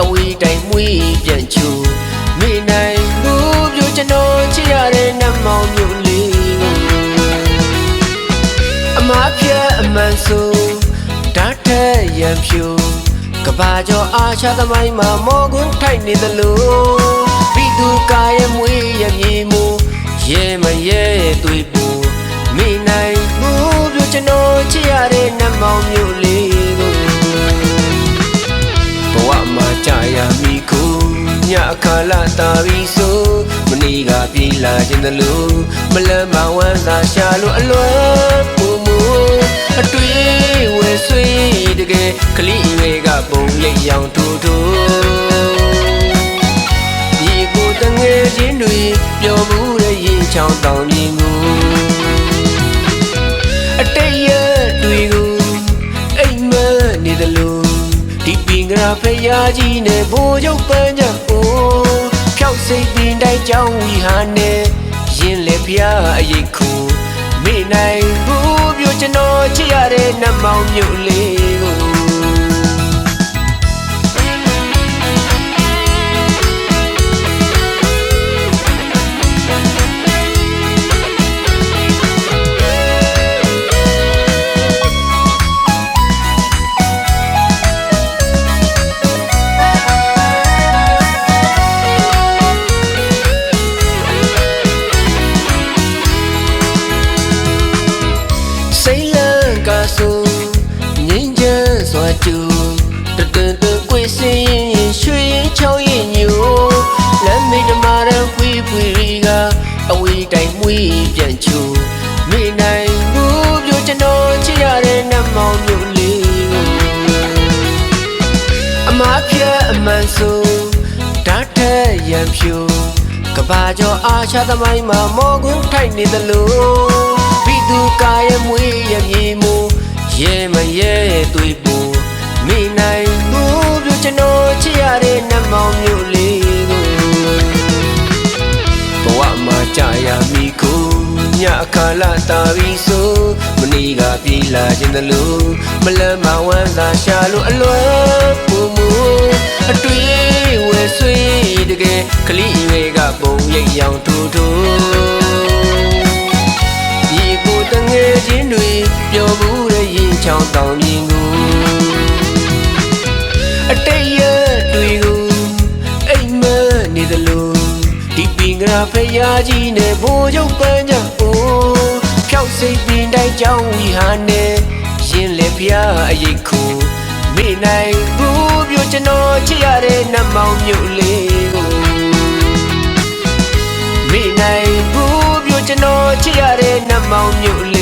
အဝေးတိုင်းမွေးပြန်ချိုမေနိုင်ဘူးပြကျွန်တော်ချစ်ရတဲ့နတ်မောင်မျိုးလေးအမဖြတ်အမှန်ဆိုဓာတ်ထက်ရံဖြူကဘာကျော်အားချသမိုင်းမှာမော်ကွန်းထိုက်နေသလိုပြီးသူကာရဲ့မွေးရမြေမူရဲမရဲသွေးပူမေနိုင်ဘူးပြကျွန်တော်ချစ်ရတဲ့နတ်မောင်မျိုးလေးကိုဘဝမှာကြာရမိကိုညအခါလာတာပြီးဆိုမနီကပြေးလာခြင်းတလို့မလန်းမဝမ်းသာရှာလို့အလွယ်ပူမူအတွေ့ဝဲဆွေးတကယ်ကလေးတွေကပုံရိပ်ရောင်ထူထူဒီကိုတငယ်ချင်းတွေပျော်မှုတဲ့ရင်ချောင်းတောင်မြင်ကိုအတိတ်ရတွေကိုအိမ်မက်နေတယ်လို့ဒီပင်ကရာဖျားကြီးနဲ့ဘိုးရုပ်ပန်းချကိုဖြောက်စိတ်ပင်တိုင်းကြောင်းဝီဟာနဲ့ရင်လေဖျားအရေးခုမေနိုင်ဘူးပြကျွန်တော်ချစ်ရတဲ့နတ်မောင်မျိုးလေးကိုငိမ့်ချမ်းစွာကျူတတွင်တွင်ကိုယ်စင်းရင်ရွှေရင်ချောင်းရင်ညိုလမ်းမိတ်ဓမာရန်ဖွေးဖွေးရီကအဝေးတိုင်းမွေးပြန်ချိုမေနိုင်ဘူးပြကျွန်တော်ချစ်ရတဲ့နတ်မောင်မျိုးလေးကိုအမဖြတ်အမှန်ဆိုဓာတ်ထက်ရံဖြူကဘာကျော်အားချသမိုင်းမှာမော်ကွန်းထိုက်နေသလိုပြီးသူကာရဲ့မွေးရမြေမူရဲမရဲသွေးပူမိနိုင်ဘူးပြကျွန်တော်ချစ်ရတဲ့နတ်မောင်မျိုးလေးကိုဘဝမှာကြာရမိကိုညအခါလာတာပြီးဆိုမနီကပြေးလာခြင်းတလို့မလန်းမဝမ်းသာရှာလို့အလွယ်ပူမူအတွေ့ဝဲဆွေးတကယ်ကလေးတွေကပုံရိပ်ရောင်ထူထူဒီကိုတငယ်ချင်းတွေပျော်မှုတဲ့ရင်ချောင်းတောင်မြင်ကိုအတိတ်ရတွေကိုအိမ်မက်နေသလိုဒီပင်ကရာဖျားကြီးနဲ့ဘိုးရုပ်ပန်းချကိုဖြောက်စိတ်ပင်တိုင်းကြောင်းဝီဟာနဲ့ရင်လေဖျားအရေးခုမေနိုင်ဘူးပြကျွန်တော်ချစ်ရတဲ့နတ်မောင်မျိုးလေးကိုမေနိုင်ဘူးပြကျွန်တော်ချစ်ရတဲ့နတ်မောင်မျိုးလေး